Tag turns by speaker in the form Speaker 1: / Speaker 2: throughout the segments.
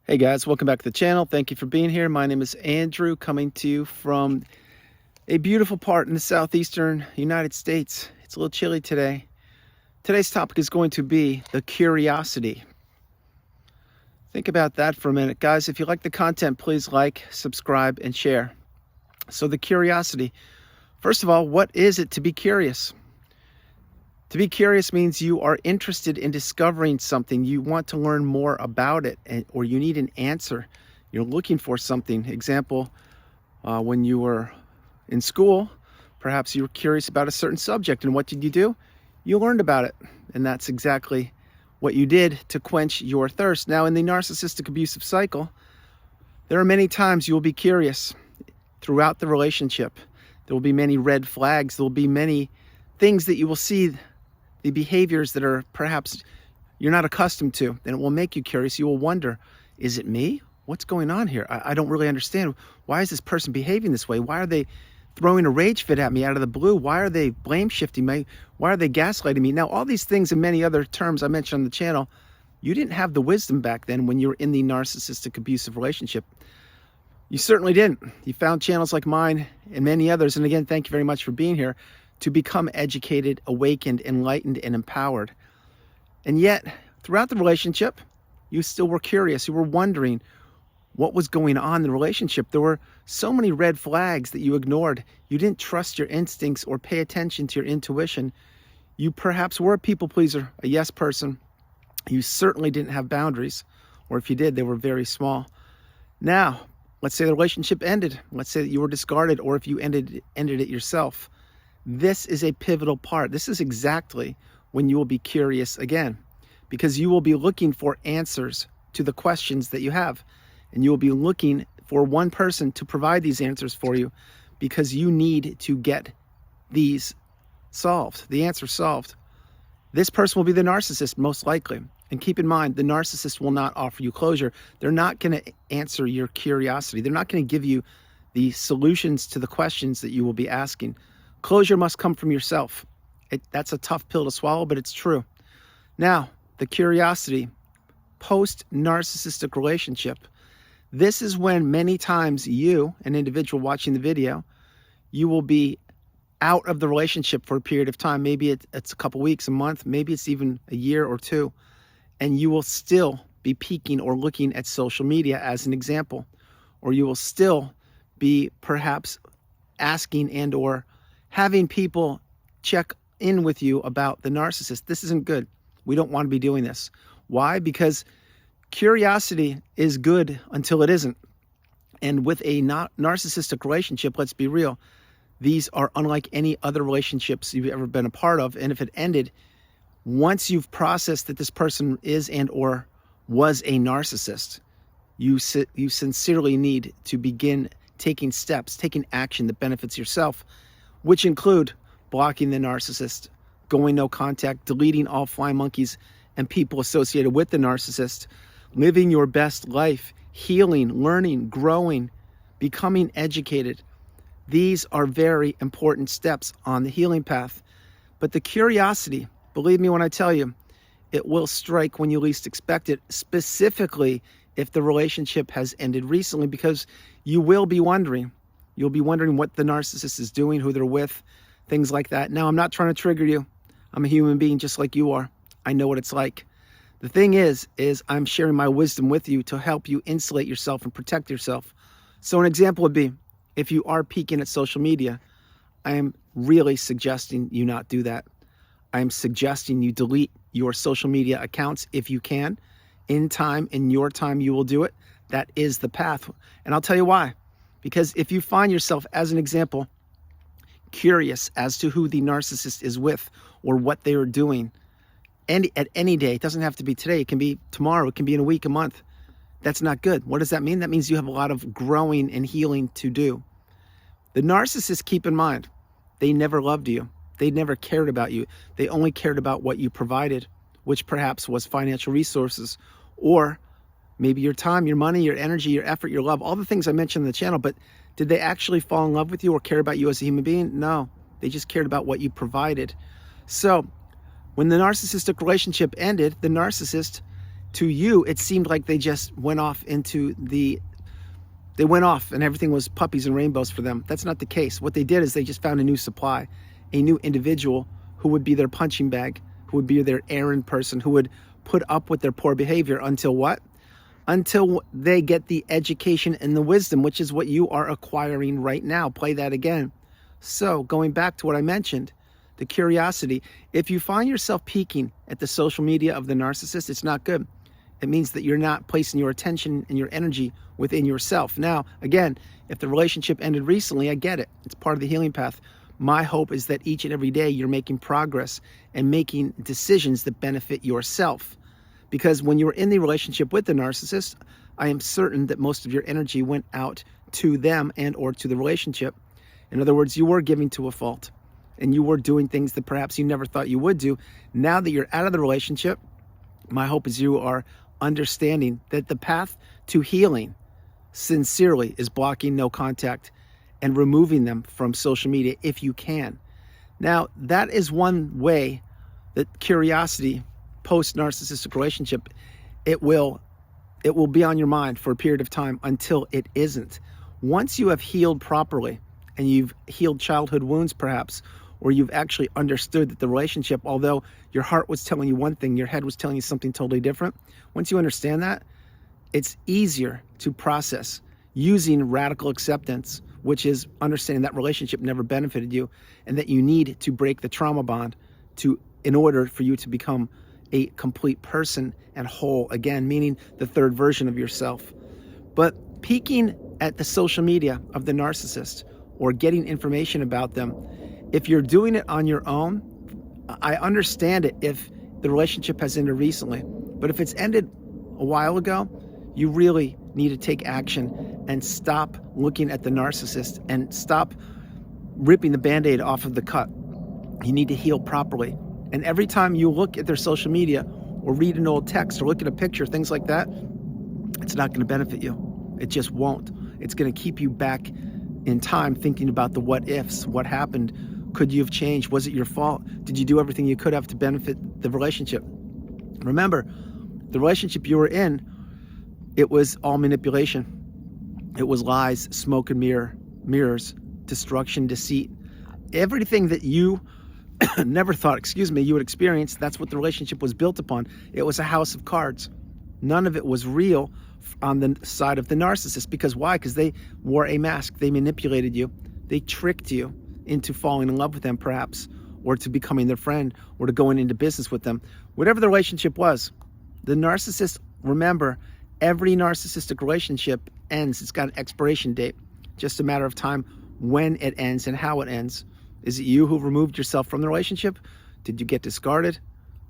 Speaker 1: Hey guys, welcome back to the channel. Thank you for being here. My name is Andrew, coming to you from a beautiful part in the southeastern United States. It's a little chilly today. Today's topic is going to be the curiosity. Think about that for a minute. Guys, if you like the content, please like, subscribe, and share. So the curiosity. First of all, what is it to be curious? To be curious means you are interested in discovering something. You want to learn more about it, or you need an answer. You're looking for something. Example, when you were in school, perhaps you were curious about a certain subject, and what did you do? You learned about it, and that's exactly what you did to quench your thirst. Now, in the narcissistic abusive cycle, there are many times you will be curious throughout the relationship. There will be many red flags. There will be many things that you will see, the behaviors that are perhaps you're not accustomed to, and it will make you curious. You will wonder, is it me? What's going on here? I don't really understand. Why is this person behaving this way? Why are they throwing a rage fit at me out of the blue? Why are they blame shifting me? Why are they gaslighting me? Now, all these things and many other terms I mentioned on the channel, you didn't have the wisdom back then when you were in the narcissistic abusive relationship. You certainly didn't. You found channels like mine and many others. And again, thank you very much for being here, to become educated, awakened, enlightened, and empowered. And yet, throughout the relationship, you still were curious. You were wondering what was going on in the relationship. There were so many red flags that you ignored. You didn't trust your instincts or pay attention to your intuition. You perhaps were a people pleaser, a yes person. You certainly didn't have boundaries, or if you did, they were very small. Now, let's say the relationship ended. Let's say that you were discarded, or if you ended it yourself. This is a pivotal part. This is exactly when you will be curious again, because you will be looking for answers to the questions that you have, and you will be looking for one person to provide these answers for you, because you need to get these solved, the answer solved. This person will be the narcissist, most likely. And keep in mind, the narcissist will not offer you closure. They're not going to answer your curiosity. They're not going to give you the solutions to the questions that you will be asking. Closure must come from yourself. That's a tough pill to swallow, but it's true. Now, the curiosity, post-narcissistic relationship. This is when many times you, an individual watching the video, you will be out of the relationship for a period of time. Maybe it's a couple weeks, a month, maybe it's even a year or two, and you will still be peeking or looking at social media as an example, or you will still be perhaps asking and or having people check in with you about the narcissist. This isn't good. We don't want to be doing this. Why? Because curiosity is good until it isn't. And with a narcissistic relationship, let's be real, these are unlike any other relationships you've ever been a part of. And if it ended, once you've processed that this person is and or was a narcissist, you sincerely need to begin taking steps, taking action that benefits yourself, which include blocking the narcissist, going no contact, deleting all flying monkeys and people associated with the narcissist, living your best life, healing, learning, growing, becoming educated. These are very important steps on the healing path. But the curiosity, believe me when I tell you, it will strike when you least expect it, specifically if the relationship has ended recently, because you will be wondering. You'll be wondering what the narcissist is doing, who they're with, things like that. Now, I'm not trying to trigger you. I'm a human being just like you are. I know what it's like. The thing is I'm sharing my wisdom with you to help you insulate yourself and protect yourself. So an example would be, if you are peeking at social media, I am really suggesting you not do that. I am suggesting you delete your social media accounts if you can. In time, in your time, you will do it. That is the path. And I'll tell you why. Because if you find yourself, as an example, curious as to who the narcissist is with or what they are doing, and at any day, it doesn't have to be today, it can be tomorrow, it can be in a week, a month, that's not good. What does that mean? That means you have a lot of growing and healing to do. The narcissist, keep in mind, they never loved you. They never cared about you. They only cared about what you provided, which perhaps was financial resources, or maybe your time, your money, your energy, your effort, your love, all the things I mentioned in the channel. But did they actually fall in love with you or care about you as a human being? No, they just cared about what you provided. So when the narcissistic relationship ended, the narcissist To you, it seemed like they just went off they went off and everything was puppies and rainbows for them. That's not the case. What they did is they just found a new supply, a new individual who would be their punching bag, who would be their errand person, who would put up with their poor behavior until what? Until they get the education and the wisdom, which is what you are acquiring right now. Play that again. So going back to what I mentioned, the curiosity, if you find yourself peeking at the social media of the narcissist, it's not good. It means that you're not placing your attention and your energy within yourself. Now, again, if the relationship ended recently, I get it. It's part of the healing path. My hope is that each and every day you're making progress and making decisions that benefit yourself. Because when you were in the relationship with the narcissist, I am certain that most of your energy went out to them and or to the relationship. In other words, you were giving to a fault and you were doing things that perhaps you never thought you would do. Now that you're out of the relationship, my hope is you are understanding that the path to healing sincerely is blocking no contact and removing them from social media if you can. Now, that is one way that curiosity post-narcissistic relationship, it will be on your mind for a period of time until it isn't. Once you have healed properly and you've healed childhood wounds perhaps, or you've actually understood that the relationship, although your heart was telling you one thing, your head was telling you something totally different. Once you understand that, it's easier to process using radical acceptance, which is understanding that relationship never benefited you and that you need to break the trauma bond in order for you to become a complete person and whole again, meaning the third version of yourself. But peeking at the social media of the narcissist or getting information about them, if you're doing it on your own, I understand it if the relationship has ended recently. But if it's ended a while ago, you really need to take action and stop looking at the narcissist and stop ripping the Band-Aid off of the cut. You need to heal properly. And every time you look at their social media or read an old text or look at a picture, things like that, it's not going to benefit you. It just won't. It's going to keep you back in time thinking about the what ifs. What happened? Could you have changed? Was it your fault? Did you do everything you could have to benefit the relationship? Remember, the relationship you were in, it was all manipulation. It was lies, smoke and mirrors, destruction, deceit. Everything that you never thought, you would experience, that's what the relationship was built upon. It was a house of cards. None of it was real on the side of the narcissist. Because why? Because they wore a mask. They manipulated you. They tricked you into falling in love with them, perhaps, or to becoming their friend, or to going into business with them. Whatever the relationship was, the narcissist, remember, every narcissistic relationship ends. It's got an expiration date. Just a matter of time when it ends and how it ends. Is it you who removed yourself from the relationship? Did you get discarded?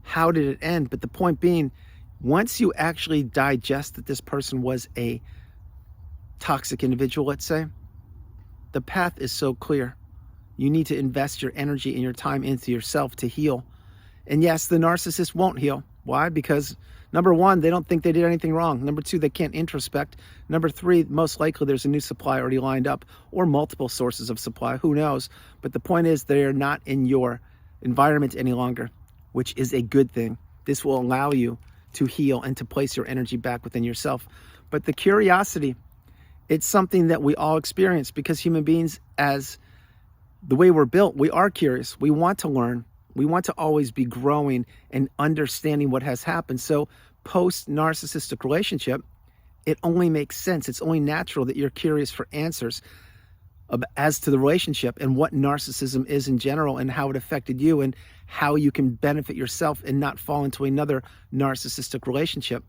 Speaker 1: How did it end? But the point being, once you actually digest that this person was a toxic individual, let's say, the path is so clear. You need to invest your energy and your time into yourself to heal. And yes, the narcissist won't heal. Why? Because number one, they don't think they did anything wrong. Number two, they can't introspect. Number three, most likely there's a new supply already lined up or multiple sources of supply. Who knows? But the point is they are not in your environment any longer, which is a good thing. This will allow you to heal and to place your energy back within yourself. But the curiosity, it's something that we all experience because human beings, as the way we're built, we are curious. We want to learn. We want to always be growing and understanding what has happened. So post-narcissistic relationship, it only makes sense. It's only natural that you're curious for answers as to the relationship and what narcissism is in general and how it affected you and how you can benefit yourself and not fall into another narcissistic relationship.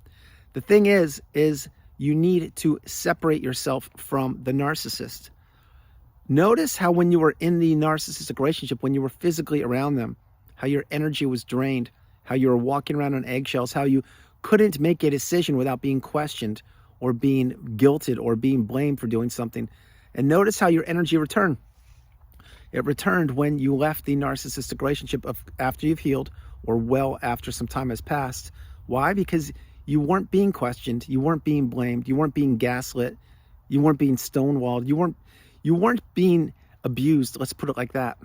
Speaker 1: The thing is you need to separate yourself from the narcissist. Notice how when you were in the narcissistic relationship, when you were physically around them, how your energy was drained, how you were walking around on eggshells, how you couldn't make a decision without being questioned or being guilted or being blamed for doing something. And notice how your energy returned. It returned when you left the narcissistic relationship after you've healed or well after some time has passed. Why? Because you weren't being questioned, you weren't being blamed, you weren't being gaslit, you weren't being stonewalled, you weren't being abused, let's put it like that.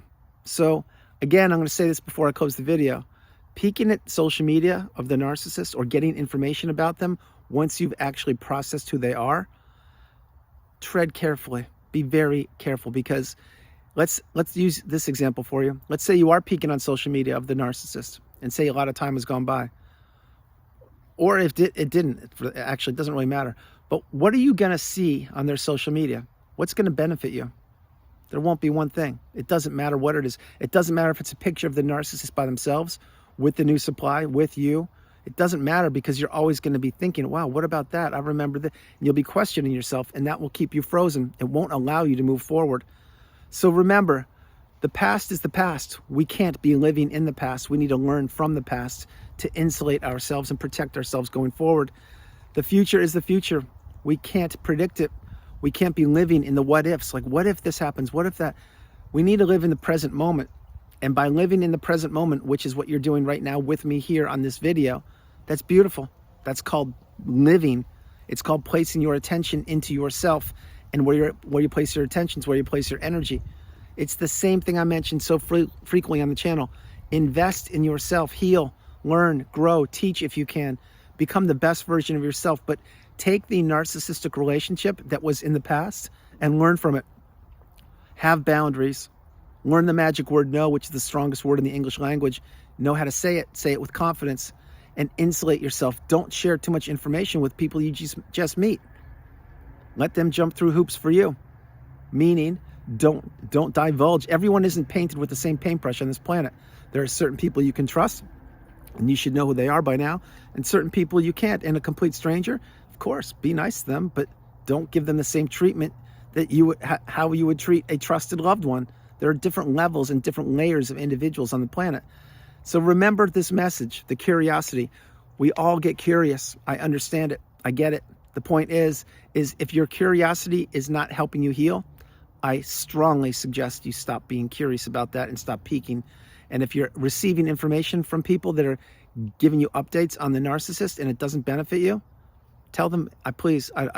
Speaker 1: So again, I'm going to say this before I close the video. Peeking at social media of the narcissist or getting information about them once you've actually processed who they are, tread carefully. Be very careful, because let's use this example for you. Let's say you are peeking on social media of the narcissist and say a lot of time has gone by. Or if it didn't, actually, it doesn't really matter. But what are you going to see on their social media? What's going to benefit you? There won't be one thing. It doesn't matter what it is. It doesn't matter if it's a picture of the narcissist by themselves, with the new supply, with you. It doesn't matter, because you're always going to be thinking, wow, what about that? I remember that. And you'll be questioning yourself, and that will keep you frozen. It won't allow you to move forward. So remember, the past is the past. We can't be living in the past. We need to learn from the past to insulate ourselves and protect ourselves going forward. The future is the future. We can't predict it. We can't be living in the what ifs. Like, what if this happens? What if that? We need to live in the present moment. And by living in the present moment, which is what you're doing right now with me here on this video, that's beautiful. That's called living. It's called placing your attention into yourself. And where you place your attention is where you place your energy. It's the same thing I mentioned so frequently on the channel. Invest in yourself. Heal, learn, grow, teach if you can. Become the best version of yourself. But take the narcissistic relationship that was in the past and learn from it. Have boundaries. Learn the magic word no, which is the strongest word in the English language. Know how to say it. Say it with confidence. And insulate yourself. Don't share too much information with people you just meet. Let them jump through hoops for you. Meaning, don't divulge. Everyone isn't painted with the same paintbrush on this planet. There are certain people you can trust, and you should know who they are by now. And certain people you can't. And a complete stranger, of course, be nice to them, but don't give them the same treatment that how you would treat a trusted loved one. There are different levels and different layers of individuals on the planet. So remember this message, the curiosity. We all get curious. I understand it. I get it. The point is if your curiosity is not helping you heal, I strongly suggest you stop being curious about that and stop peeking. And if you're receiving information from people that are giving you updates on the narcissist and it doesn't benefit you, tell them, I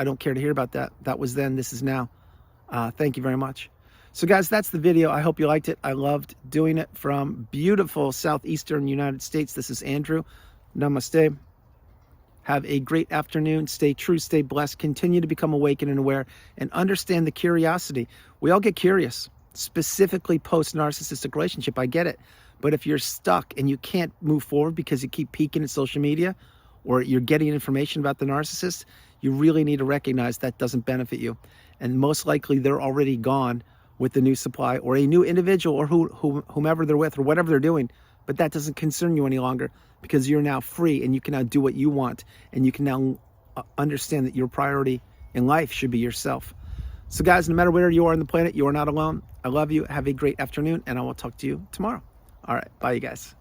Speaker 1: don't care to hear about that. That was then, this is now. Thank you very much. So guys, that's the video. I hope you liked it. I loved doing it from beautiful southeastern United States. This is Andrew. Namaste. Have a great afternoon. Stay true, stay blessed. Continue to become awakened and aware, and understand the curiosity. We all get curious, specifically post-narcissistic relationship. I get it. But if you're stuck and you can't move forward because you keep peeking at social media, or you're getting information about the narcissist, you really need to recognize that doesn't benefit you. And most likely they're already gone with the new supply, or a new individual, or whomever they're with, or whatever they're doing. But that doesn't concern you any longer, because you're now free and you can now do what you want, and you can now understand that your priority in life should be yourself. So guys, no matter where you are on the planet, you are not alone. I love you. Have a great afternoon, and I will talk to you tomorrow. All right. Bye, you guys.